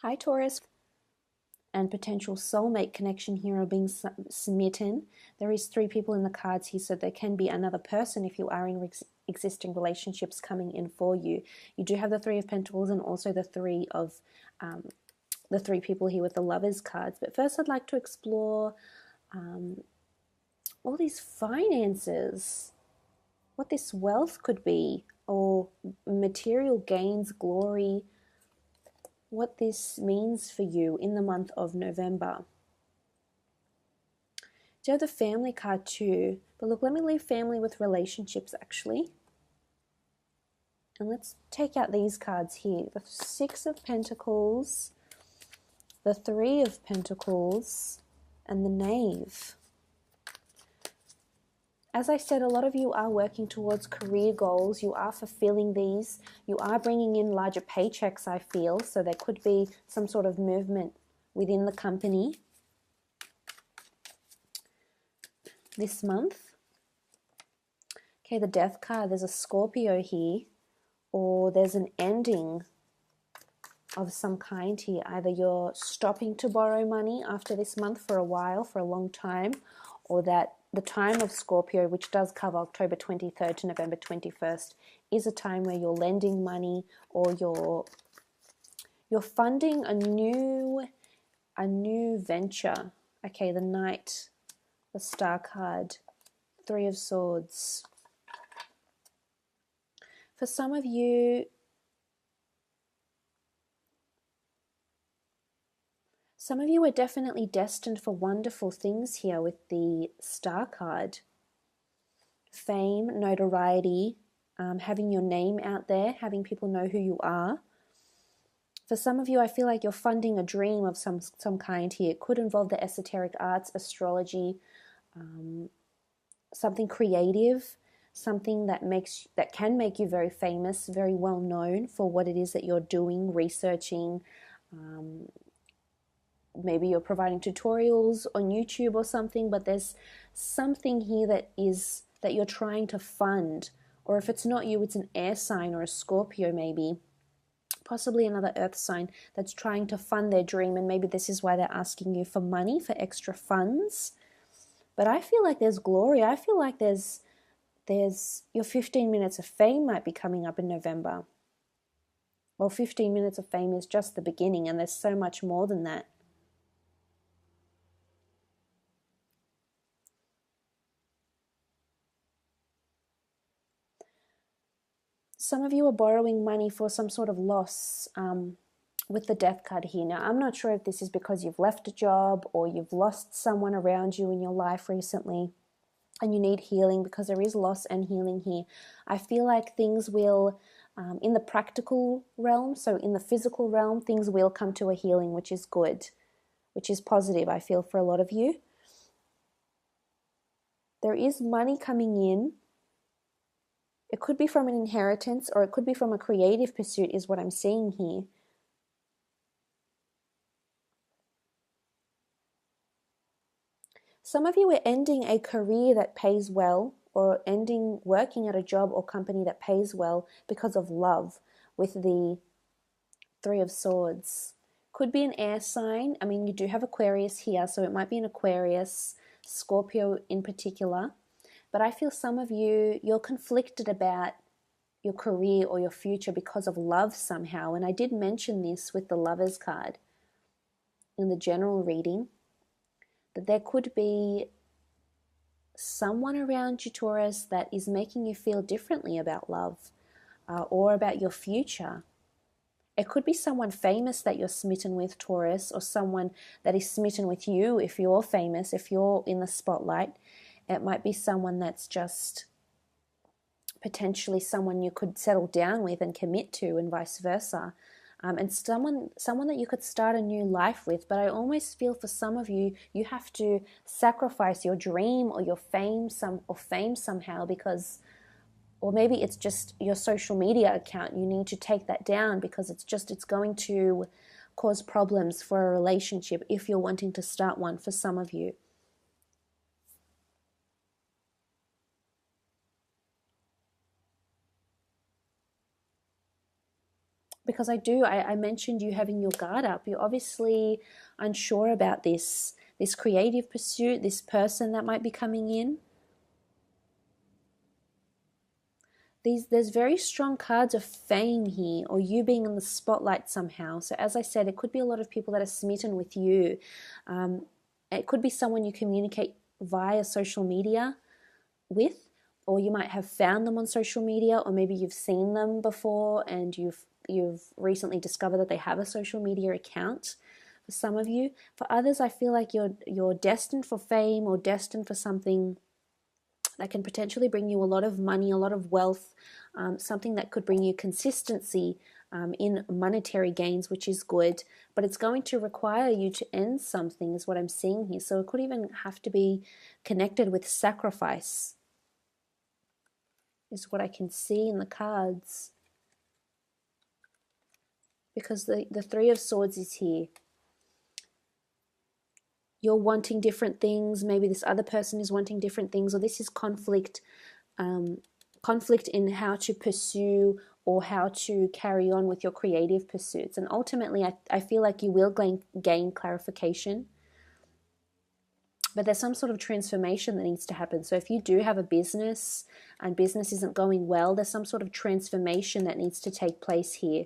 Hi, Taurus. And potential soulmate connection here are being smitten. There is three people in the cards here, so there can be another person if you are in existing relationships coming in for you. You do have the Three of Pentacles and also the three people here with the Lovers cards. But first, I'd like to explore all these finances, what this wealth could be, or material gains, glory, what this means for you in the month of November. Do you have the family card too? But look, let me leave family with relationships actually. And let's take out these cards here. The Six of Pentacles, the Three of Pentacles, and the Knave. As I said, a lot of you are working towards career goals. You are fulfilling these. You are bringing in larger paychecks, I feel. So there could be some sort of movement within the company this month. Okay, the Death card. There's a Scorpio here, or there's an ending of some kind here. Either you're stopping to borrow money after this month for a while, for a long time, or that the time of Scorpio, which does cover October 23rd to November 21st, is a time where you're lending money or you're funding a new venture. Okay, the Knight, the Star card, Three of Swords. For some of you, are definitely destined for wonderful things here with the Star card. Fame, notoriety, having your name out there, having people know who you are. For some of you, I feel like you're funding a dream of some kind here. It could involve the esoteric arts, astrology, something creative, something that can make you very famous, very well known for what it is that you're doing, researching. Maybe you're providing tutorials on YouTube or something, but there's something here that you're trying to fund. Or if it's not you, it's an air sign or a Scorpio maybe, possibly another earth sign that's trying to fund their dream, and maybe this is why they're asking you for money, for extra funds. But I feel like there's glory. I feel like there's your 15 minutes of fame might be coming up in November. Well, 15 minutes of fame is just the beginning, and there's so much more than that. Some of you are borrowing money for some sort of loss with the Death card here. Now, I'm not sure if this is because you've left a job or you've lost someone around you in your life recently and you need healing, because there is loss and healing here. I feel like things will, in the practical realm, so in the physical realm, things will come to a healing, which is good, which is positive, I feel, for a lot of you. There is money coming in. It could be from an inheritance or it could be from a creative pursuit, is what I'm seeing here. Some of you are ending a career that pays well, or ending working at a job or company that pays well because of love with the Three of Swords. Could be an air sign. I mean, you do have Aquarius here, so it might be an Aquarius, Scorpio in particular. But I feel some of you, you're conflicted about your career or your future because of love somehow. And I did mention this with the Lovers card in the general reading, that there could be someone around you, Taurus, that is making you feel differently about love or about your future. It could be someone famous that you're smitten with, Taurus, or someone that is smitten with you if you're famous, if you're in the spotlight. It might be someone that's just potentially someone you could settle down with and commit to, and vice versa. And someone that you could start a new life with. But I almost feel for some of you, you have to sacrifice your dream or your fame somehow, because, or maybe it's just your social media account. You need to take that down because it's going to cause problems for a relationship if you're wanting to start one, for some of you. because I mentioned you having your guard up. You're obviously unsure about this creative pursuit, this person that might be coming in. There's very strong cards of fame here, or you being in the spotlight somehow. So as I said, it could be a lot of people that are smitten with you. It could be someone you communicate via social media with, or you might have found them on social media, or maybe you've seen them before and you've recently discovered that they have a social media account. For some of you, for others, I feel like you're destined for fame or destined for something that can potentially bring you a lot of money, a lot of wealth, something that could bring you consistency in monetary gains, which is good, but it's going to require you to end something, is what I'm seeing here. So it could even have to be connected with sacrifice, is what I can see in the cards. Because the Three of Swords is here. You're wanting different things, maybe this other person is wanting different things, or this is conflict, conflict in how to pursue or how to carry on with your creative pursuits. And ultimately, I feel like you will gain clarification, but there's some sort of transformation that needs to happen. So if you do have a business and business isn't going well, there's some sort of transformation that needs to take place here.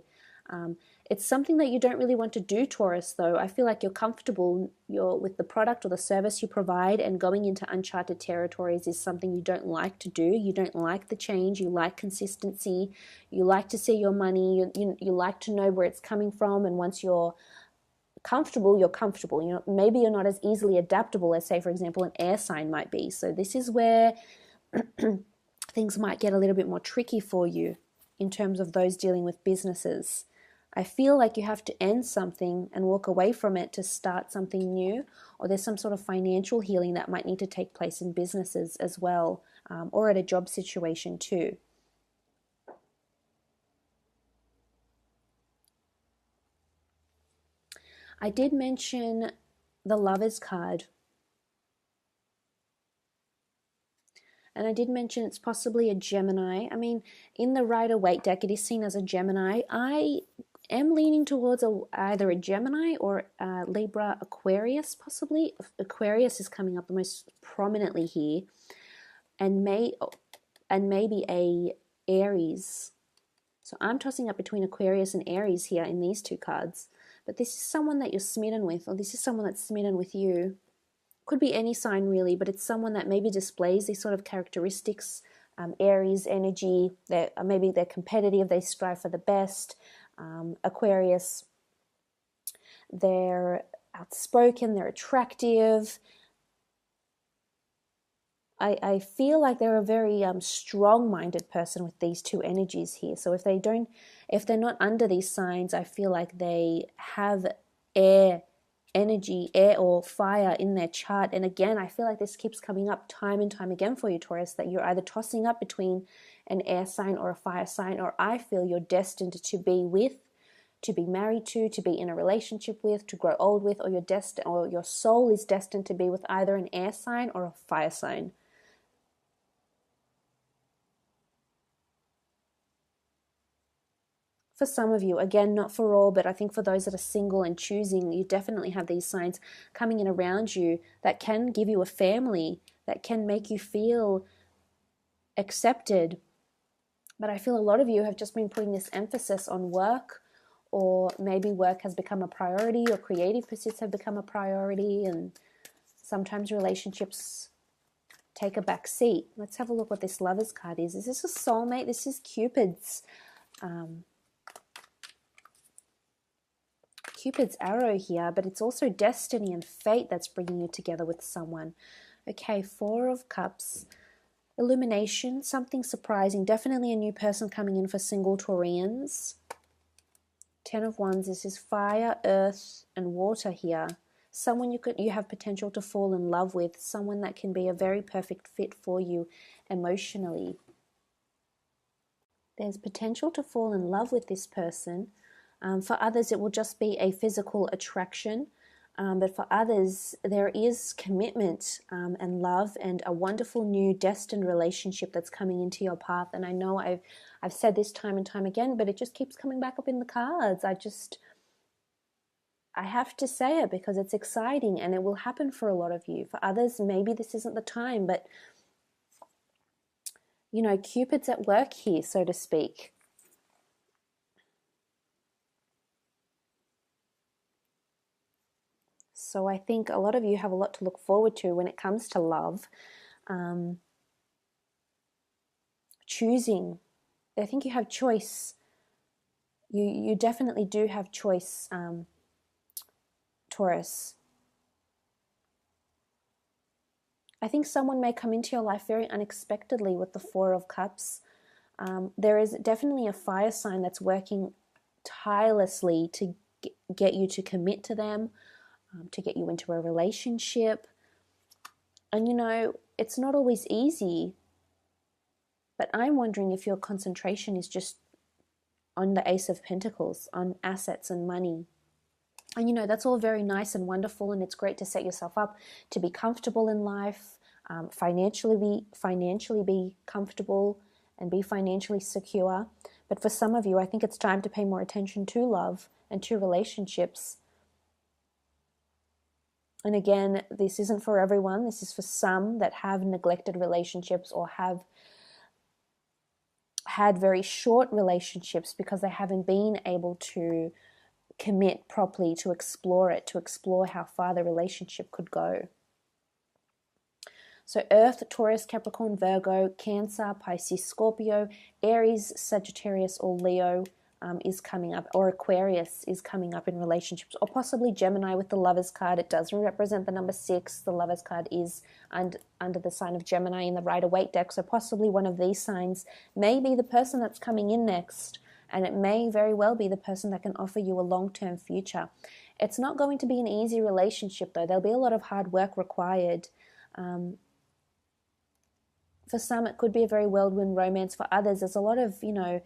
It's something that you don't really want to do, Taurus, though. I feel like you're comfortable with the product or the service you provide, and going into uncharted territories is something you don't like to do. You don't like the change. You like consistency. You like to see your money. You like to know where it's coming from, and once you're comfortable, you're comfortable. You know, maybe you're not as easily adaptable as, say, for example, an air sign might be. So this is where things might get a little bit more tricky for you in terms of those dealing with businesses. I feel like you have to end something and walk away from it to start something new, or there's some sort of financial healing that might need to take place in businesses as well, or at a job situation too. I did mention the Lovers card. And I did mention it's possibly a Gemini. I mean, in the Rider-Waite deck, it is seen as a Gemini. I am leaning towards either a Gemini or a Libra Aquarius, possibly. Aquarius is coming up the most prominently here. And maybe a Aries. So I'm tossing up between Aquarius and Aries here in these two cards. But this is someone that you're smitten with, or this is someone that's smitten with you. Could be any sign really, but it's someone that maybe displays these sort of characteristics. Aries energy, maybe they're competitive, they strive for the best. Aquarius, they're outspoken, they're attractive. I feel like they're a very strong-minded person with these two energies here. So if they're not under these signs, I feel like they have air energy, air or fire in their chart. And again, I feel like this keeps coming up time and time again for you, Taurus, that you're either tossing up between an air sign or a fire sign, or I feel you're destined to be with, to be married to be in a relationship with, to grow old with, or your soul is destined to be with either an air sign or a fire sign. For some of you, again, not for all, but I think for those that are single and choosing, you definitely have these signs coming in around you that can give you a family, that can make you feel accepted. But I feel a lot of you have just been putting this emphasis on work, or maybe work has become a priority, or creative pursuits have become a priority, and sometimes relationships take a back seat. Let's have a look what this Lovers card is. Is this a soulmate? This is Cupid's arrow here, but it's also destiny and fate that's bringing you together with someone. Okay, Four of Cups, illumination, something surprising, definitely a new person coming in for single Taurians. Ten of Wands, this is fire, earth, and water here. Someone you have potential to fall in love with, someone that can be a very perfect fit for you emotionally. There's potential to fall in love with this person. For others, it will just be a physical attraction. But for others, there is commitment and love and a wonderful new destined relationship that's coming into your path. And I know I've said this time and time again, but it just keeps coming back up in the cards. I have to say it because it's exciting and it will happen for a lot of you. For others, maybe this isn't the time, but you know, Cupid's at work here, so to speak. So I think a lot of you have a lot to look forward to when it comes to love. Choosing. I think you have choice. You definitely do have choice, Taurus. I think someone may come into your life very unexpectedly with the Four of Cups. There is definitely a fire sign that's working tirelessly to get you to commit to them, to get you into a relationship. And you know, it's not always easy, but I'm wondering if your concentration is just on the Ace of Pentacles, on assets and money. And you know, that's all very nice and wonderful, and it's great to set yourself up to be comfortable in life, financially be comfortable and be financially secure. But for some of you, I think it's time to pay more attention to love and to relationships. And again, this isn't for everyone. This is for some that have neglected relationships or have had very short relationships because they haven't been able to commit properly, to explore it, to explore how far the relationship could go. So Earth, Taurus, Capricorn, Virgo, Cancer, Pisces, Scorpio, Aries, Sagittarius, or Leo is coming up, or Aquarius is coming up in relationships, or possibly Gemini with the Lovers card. It does represent the number 6. The Lovers card is under the sign of Gemini in the Rider-Waite deck, so possibly one of these signs may be the person that's coming in next, and it may very well be the person that can offer you a long-term future. It's not going to be an easy relationship, though. There'll be a lot of hard work required. For some, it could be a very whirlwind romance. For others, there's a lot of, you know,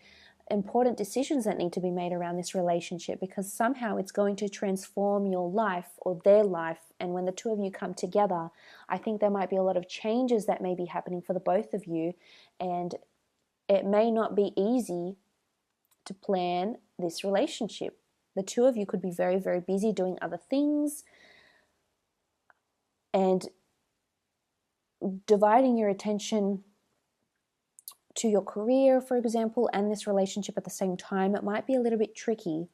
important decisions that need to be made around this relationship, because somehow it's going to transform your life or their life. And when the two of you come together, I think there might be a lot of changes that may be happening for the both of you, and it may not be easy to plan this relationship. The two of you could be very, very busy doing other things and dividing your attention to your career, for example, and this relationship at the same time. It might be a little bit tricky.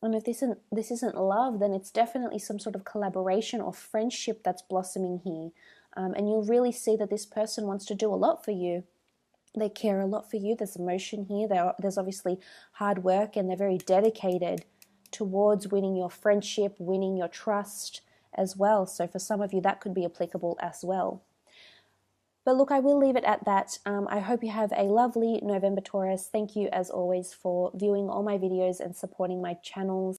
And if this isn't love, then it's definitely some sort of collaboration or friendship that's blossoming here. And you'll really see that this person wants to do a lot for you. They care a lot for you. There's emotion here. There's obviously hard work, and they're very dedicated towards winning your friendship, winning your trust as well. So for some of you, that could be applicable as well. But look, I will leave it at that. I hope you have a lovely November, Taurus. Thank you, as always, for viewing all my videos and supporting my channels.